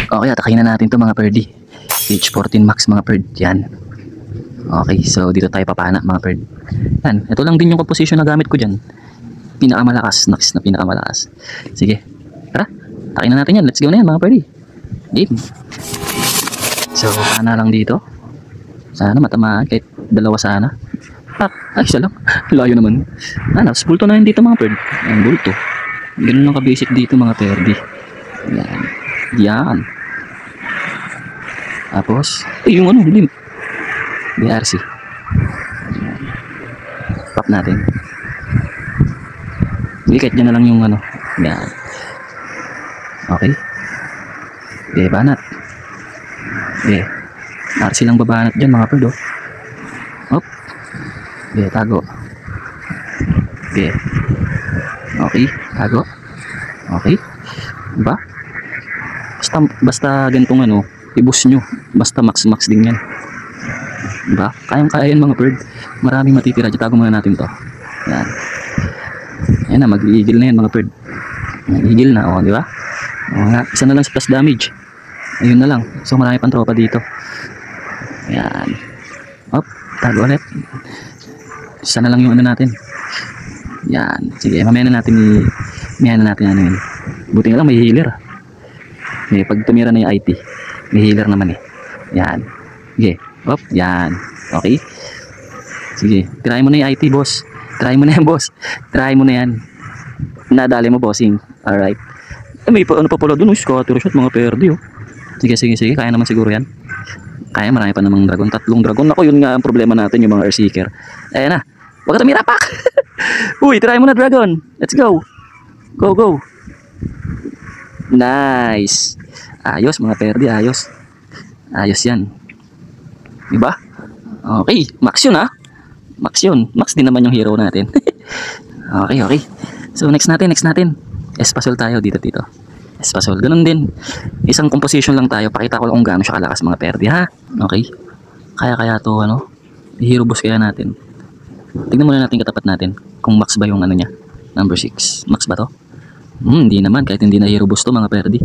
Okay, atakin na natin to mga perdi. H14 Max mga perd. Yan. Okay, so dito tayo papana mga perd. Yan, ito lang din yung composition na gamit ko dyan. Pinakamalakas, Nax na pinakamalakas. Sige, tara, atakin na natin yan. Let's go na yan mga perdi. Game. So, pana lang dito. Sana matamaan, kahit dalawa sana. Ay, isa lang. Layo naman. Tapos bulto na yun dito mga perd. Yan, bulto. Ganun lang ka-basic dito mga perdi. Yan. Yan. Tapos, yung ano, limp. BRC. Pop natin. Sige, kahit dyan na lang yung ano. Yan. Okay. Okay, banat. Okay. RC lang babanat dyan mga perdo. Hop. Okay, tago. Okay. Okay, tago. Okay. Diba? Basta ganitong ano, i-boost nyo. Basta max din yan. Diba? Kayang-kaya yan mga bird. Maraming matitira. Tago muna natin to. Yan. Ayan na, mag-eagle na yan mga bird. Eagle na, o, diba? O, nga, isa na lang sa plus damage. Ayun na lang. So marami pang tropa dito. Yan. Hop, tago ulit. Isa na lang yung ano natin. Yan. Sige, mamaya na natin ano yun. Buti nga lang may healer. Pag tumira na yung IT, may healer naman eh. Yan. Sige. Hop. Yan. Okay. Sige. Try mo na yung IT, boss. Try mo na yan, boss. Try mo na yan. Nadali mo, bossing. Alright. May ano pa pala dun. Scatter shot, mga perdi, oh. Sige. Kaya naman siguro yan. Kaya, marami pa namang dragon. 3 dragon. Ako, yun nga ang problema natin, yung mga Earthseeker. Ayan na. Huwag ka tumira, pak! Uy, try mo na, dragon. Let's go. Go. Nice. Ayos mga perdi, ayos. Ayos yan. Diba? Okay, max yun ha. Max yun. Max din naman yung hero natin. Okay. So next natin. Espasol tayo dito. Espasol. Ganun din. Isang composition lang tayo. Pakita ko lang kung gaano siya kalakas mga perdi ha. Okay. Kaya to ano. I-hero boost kaya natin. Tignan muna natin katapat natin. Kung max ba yung ano niya. Number 6. Max ba to? Hindi naman. Kahit hindi na hero boost to mga perdi.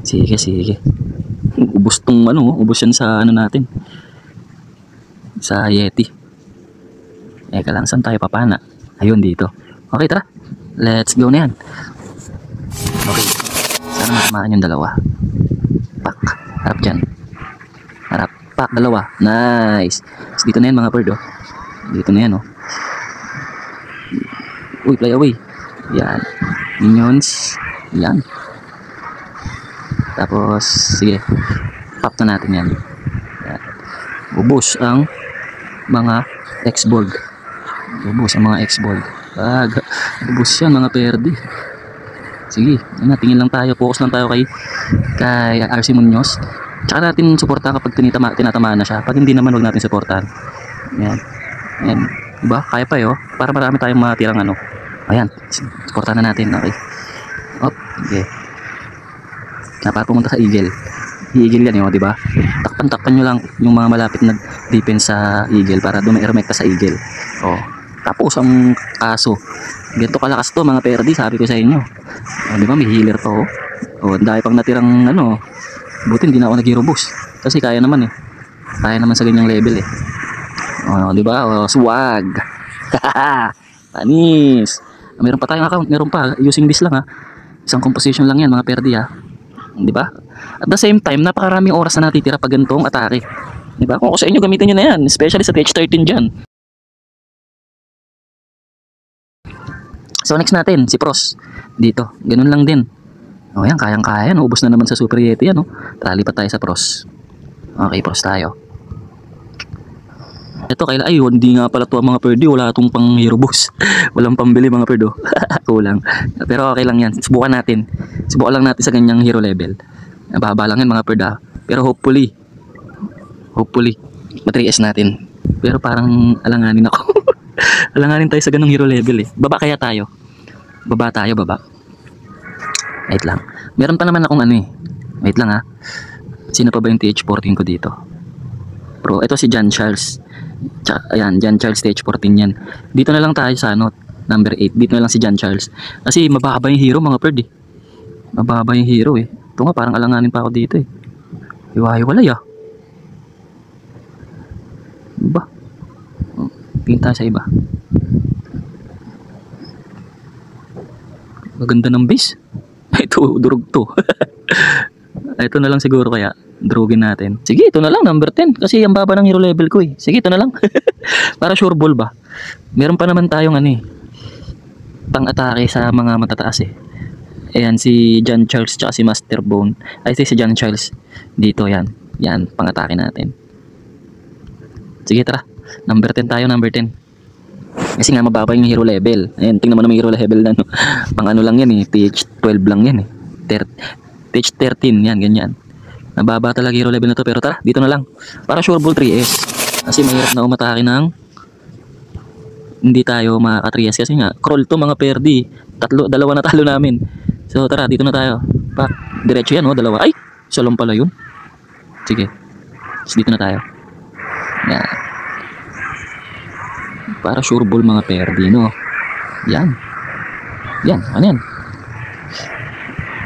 Sige. Ubus tong ano. Ubus yan sa ano natin. Sa Yeti. Eka lang. Saan tayo papana? Ayun dito. Okay, tara. Let's go na yan. Okay. Sana matamaan yung dalawa. Pak. Harap dyan. Harap. Pak. Dalawa. Nice. So, dito na yan mga bird, oh. Dito na yan, oh. Uy, fly away. Yan. Minions. Yan. Tapos, sige. Pop na natin yan. Yan. Ubus ang mga X-Borg. Ubus ang mga X-Borg. Ubus yan mga perdi. Sige. Tingin lang tayo. Focus lang tayo kay RC Munoz. Tsaka natin suportahan kapag tinatamaan na siya. Pag hindi naman, huwag natin suportahan. Yan. Yan. Diba? Kaya pa yun. Para marami tayong matirang ano. Ayan. Suportahan na natin. Okay. Op. Okay. Para pumunta sa Eagle. Eagle yan yun. Diba? Takpan nyo lang yung mga malapit na defense sa Eagle para dumai-remekta sa Eagle. O. Tapos ang kaso. Ganito kalakas to mga perdi. Sabi ko sa inyo. O, diba? May healer to. O. Ang dahil pang natirang ano. Buti hindi na ako nag-hero boost. Kasi kaya naman eh. Kaya naman sa ganyang level eh. Oh, di ba? Oh, swag. Panis. Meron pa tayong account, meron pa. Using this lang ha. Isang composition lang 'yan, mga perdi ha. Di ba? At the same time, napakaraming oras na natitira pag ganitong atake. Di ba? Kung ako sa inyo, gamitin niyo na 'yan, especially sa TH13 diyan. So next natin, si Pros. Dito, ganun lang din. Oh, yan, kayang-kaya. Ubos na naman sa Super Yeti yan, oh. Trali pa tayo sa Pros. Okay, Pros tayo. Ito kailan, ay hindi nga pala to mga perdi, wala itong pang hero boost. Walang pambili mga perdo. Kulang. Pero okay lang yan, subukan natin lang natin sa ganyang hero level. Baba lang yan mga perda. Pero hopefully ma-3S natin. Pero parang alanganin ako. Alanganin tayo sa ganong hero level eh. Baba kaya tayo. Baba. Wait lang, meron pa naman akong ano eh. Wait lang ha. Sino pa ba yung TH14 ko dito? Bro, ito si John Charles. Ayan, John Charles TH14 yan. Dito na lang tayo sa ano, number 8. Dito na lang si John Charles. Kasi mababa yung hero mga perd eh. Mababa yung hero eh. Ito nga, parang alanganin pa ako dito eh. Hiwa-hiwalay ah. Ba? Tingin tayo sa iba. Maganda ng base. Ito, durog to. Ito na lang siguro kaya. Drugin natin. Sige, ito na lang, number 10. Kasi ang baba ng hero level ko eh. Sige, ito na lang. Para sure ball ba? Meron pa naman tayong ano eh, pang-atake sa mga matataas eh. Ayan, si John Charles tsaka si Master Bone. Ay, si John Charles. Dito, yan. Yan, pang-atake natin. Sige, tara. Number 10 tayo, number 10. Kasi nga, mababa yung hero level. Ayan, tingnan mo naman yung hero level na no. Pang ano lang yan eh. TH12 lang yan eh. TH13, yan, ganyan. Nababa talaga hero level na to. Pero tara, dito na lang. Para sure ball 3S. Kasi mahirap na umatake ng hindi tayo makaka-3S. Kasi nga, crawl to mga perdi. Dalawa na talo namin. So tara, dito na tayo. Pak, diretso yan, oh, dalawa. Ay, isa lang pala yun. Sige. So, dito na tayo. Yan. Para sure ball mga perdi, no? Yan. Yan, ano yan?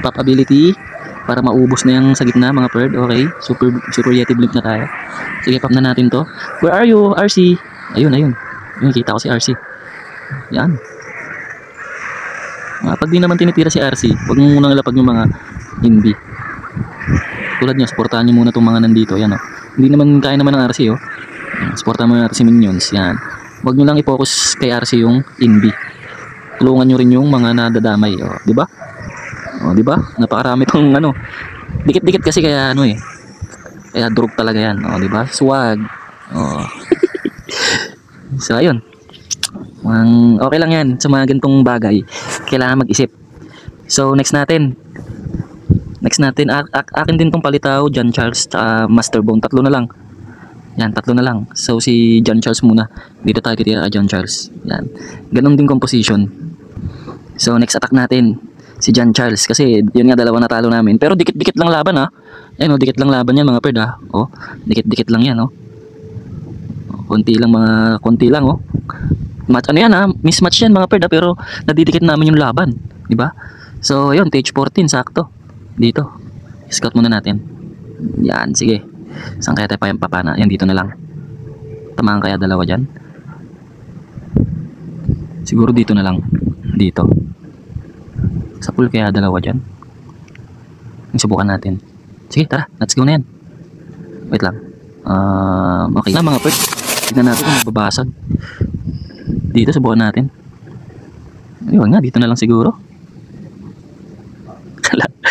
Pop ability. Para maubos na yung sa gitna mga bird. Okay. Super Yeti Blink na tayo. Sige, pop na natin to. Where are you, RC? Ayun, ayun. Yung kita ko si RC. Yan. Pag di naman tinitira si RC, huwag mo munang lapag yung mga hindi. Tulad nyo, supportahan nyo muna itong mga nandito. Yan, oh. Hindi naman kaya naman ng RC, oh. Supportahan mo ng RC Minions. Yan. Huwag nyo lang i-focus kay RC yung hindi. Tulungan nyo rin yung mga nadadamay. Oh, di ba? Oh, di ba? Napakarami tong ano. Dikit-dikit kasi kaya ano eh. Kaya durog talaga yan. Oh, di ba? Swag. Oh. So ayun. Okay lang yan sa mga ganitong bagay. Kailangan mag-isip. So next natin. Akin din tong palitaw, John Charles at Master Bone. Tatlo na lang. Yan, tatlo na lang. So si John Charles muna. Dito tayo titira kay John Charles. Yan. Ganon din composition. So next attack natin si John Charles, kasi yun nga, dalawa na talo namin. Pero dikit-dikit lang laban ha. Ayun, dikit lang laban yan mga perd ha. Oh, dikit-dikit lang yan oh. Konti lang oh. Match ano yan ha, mismatch yan mga perd ha, pero nadidikit namin yung laban, di ba? So ayun, stage 14 sakto. Dito. Scout muna natin. Yan, sige. Saan kaya tayo papana? Yan, dito na lang. Tamaan kaya dalawa diyan? Siguro dito na lang. Dito. Sa pool kaya dalawa dyan. Subukan natin. Sige, tara. Let's go na yan. Wait lang. Okay na mga perd. Tignan natin kung mababasag. Dito, subukan natin. Ayun nga, dito na lang siguro.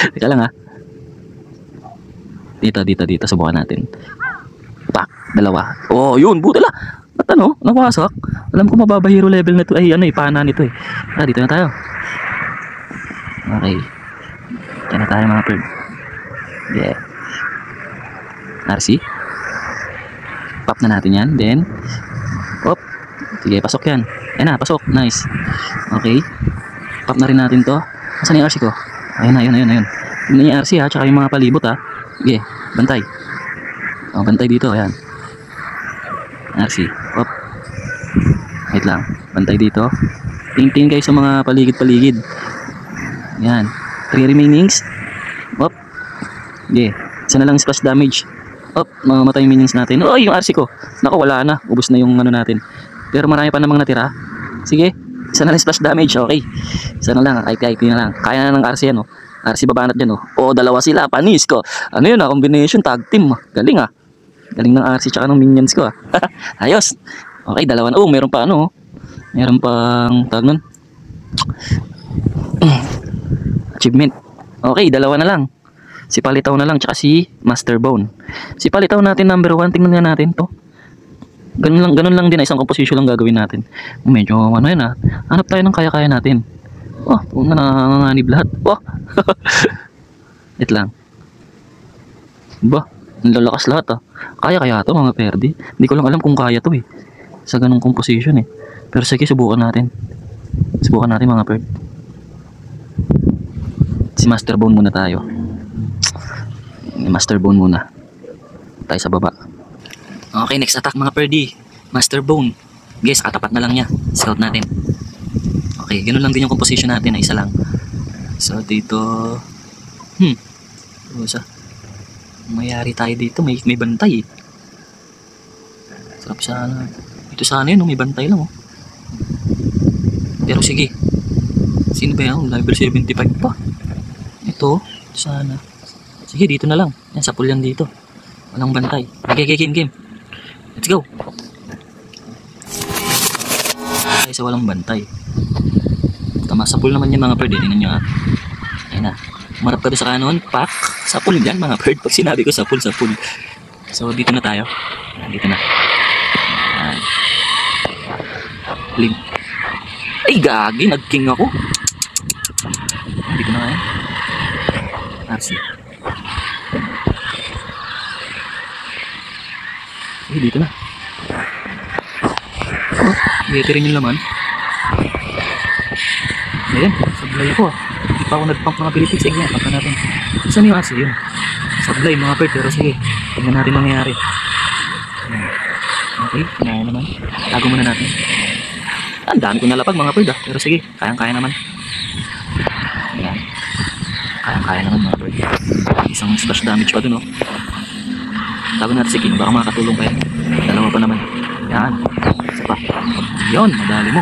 Teka lang ha. Dito. Subukan natin. Pak, dalawa. Oh, yun. Buti lang. Ba't ano? Nawasak. Alam ko mababa hero level na ito. Ay, ano eh, pana nito eh. Tara, dito na tayo. Okay. Diyan na tayo mga perd. Yeah. RC. Pop na natin yan. Then, pop. Sige, pasok yan. Ayan na, pasok. Nice. Okay. Pop na rin natin to. Asan yung RC ko? Ayun. Tignan yung RC ha, tsaka yung mga palibot ha. Sige, bantay. Oh, bantay dito, ayan. RC. Pop. Wait lang. Bantay dito. Tingin kayo sa mga paligid-paligid. Yan. 3 remainings. Op. Yeah. Isa na lang splash damage. Op. Mamamatay yung minions natin. Oh, yung RC ko. Naku, wala na. Ubus na yung ano natin. Pero marami pa namang natira. Sige. Isa na lang splash damage. Okay. Isa na lang. IT na lang. Kaya na ng RC yan, oh. RC babanat dyan, oh. Oh, dalawa sila. Panis ko. Ano yun, ah? Combination. Tag team. Galing, ah. Galing ng RC tsaka ng minions ko, ah. Ayos. Okay, dalawa na. Oh, meron pa ano, oh. Meron pang tag nun. Achievement. Okay, dalawa na lang. Si Palitaw na lang tsaka si Master Bone. Si Palitaw natin number 1. Tingnan nga natin to. Ganun lang din, isang composition lang gagawin natin. Medyo ano yan ha. Hanap tayo ng kaya-kaya natin. Oh, nanganganib lahat. Oh. Wait lang. Ba, lalakas lahat ha. Kaya to mga perdi. Hindi ko lang alam kung kaya to eh. Sa ganung composition eh. Pero sige, subukan natin. Subukan natin mga perdi. Si Master Bone muna tayo. Master Bone muna. Tayo sa baba. Okay, next attack mga perdi. Master Bone. Guys, katapat na lang niya. Scout natin. Okay, ganoon lang din yung composition natin na isa lang. So dito, So, mayari tayo dito, may bantay eh. Sarap sana. Ito sana yun, may bantay lang oh. Pero sige. Sino ba yan? Level 75 pa. Ito sana. Sige, dito na lang. Yan, sa pool yan dito. Walang bantay. Okay, game. Let's go. Tayo sa walang bantay. Tama, sa pool naman yan mga bird. Tingnan nyo ha. Ayan na. Marap ka doon sa kanon. Pak. Sa pool yan mga bird. Pag sinabi ko sa pool. So, dito na tayo. Dito na. Ayan. Lim. Ay, gagi. Nag-king ako. Dito na kaya. RC. Ay, dito na. Oh, dito rin yung laman. Ayan, sablay ko ah. Hindi pa ako nag-pump mga Philippines. Sige nga, pagka natin. Saan yung RC yun? Sablay mga bird. Pero sige, tignan natin mangyayari. Ayan. Okay, kaya naman. Tago muna natin. Ang dami ko nalapag mga bird ah. Pero sige, kayang-kaya naman. Ayan. Kayang-kaya naman mga bird. Isang splash damage pa dun oh. Tago natin si King, baka makakatulong kayo. Dalawa pa naman. Yan. Isa pa. Yun, madali mo.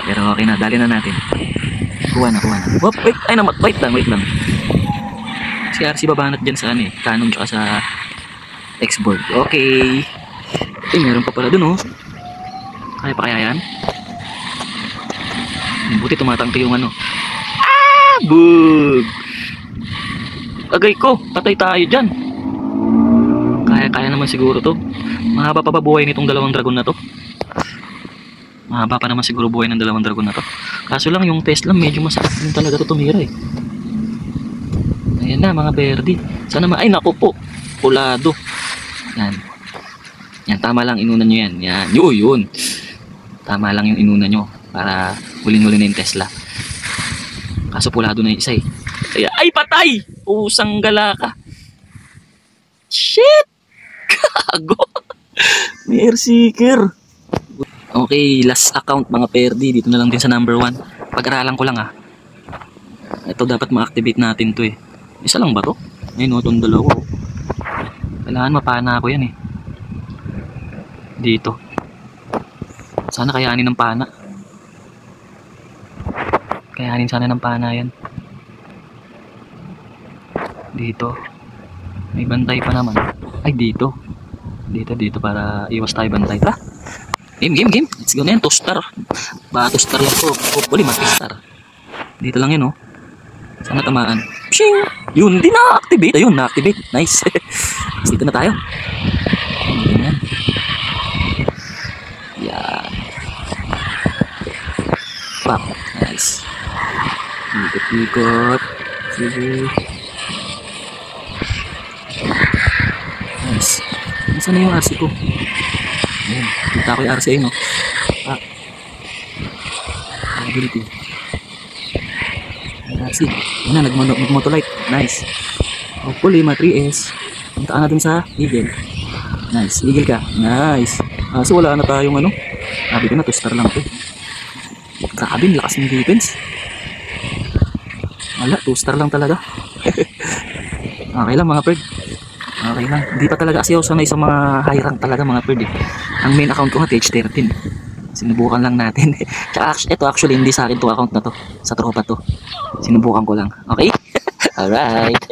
Pero okay na, dali na natin. Kuha na. Whoop, wait lang. Si RC babanat dyan sa Canon tsaka sa X-board. Okay. Eh, meron pa pala dun oh. Kaya pa kaya yan? Buti tumatangke yung Bug! Agay ko, patay tayo dyan. Kaya naman siguro to. Mahaba pa ba buhay nitong dalawang dragon na to? Mahaba pa naman siguro buhay ng dalawang dragon na to. Kaso lang yung Tesla medyo masakit din talaga to tumira eh. Ayan na mga berdi. Sana ay naku po. Pulado. Yan, tama lang inuna nyo yan. Yan, yun. Tama lang yung inuna nyo para huling-huli na yung Tesla. Kaso pulado na yung isa eh. Kaya, ay patay! Pusang gala ka. Shit! Gago! May air seeker. Okay, last account mga perdi. Dito na lang din sa number 1. Pag-aralan ko lang ah. Ito dapat ma-activate natin to eh. Isa lang ba to? Ayun o, itong dalawa. Kailangan mapana ako yan eh. Dito. Sana kayanin ng pana. Kayanin sana ng pana yan. Dito. May bantay pa naman. Ay, dito. Dito para iwas tayo bantay. Tara. Game. Let's go na yan. 2-star. Ba, 2-star lang to. Hopefully, mag-star. Dito lang yun, oh. Sana tamaan. Pshing! Yun, di na-activate. Ayun, na-activate. Nice. Dito na tayo. Yan. Yan. Pop. Nice. Ikot. Sige. Nice. Nasaan na yung RC ko? Ayan. Kita ko yung RC no? Ability. RC. Ayan na, nag-motolite. Nice. Hopefully, ma-3S. Puntaan natin sa Eagle. Nice. Eagle ka. Nice. So wala na tayong sabi ko na 2-star lang ito. Grabe, lakas ng defense. Wala, 2-star lang talaga. Okay lang mga bird. Okay lang. Hindi pa talaga kasi ako sanay sa mga high rank talaga mga bird eh. Ang main account ko nga TH13. Sinubukan lang natin. Tsaka ito actually hindi sa akin to account na to. Sa tropa to. Sinubukan ko lang. Okay? Alright.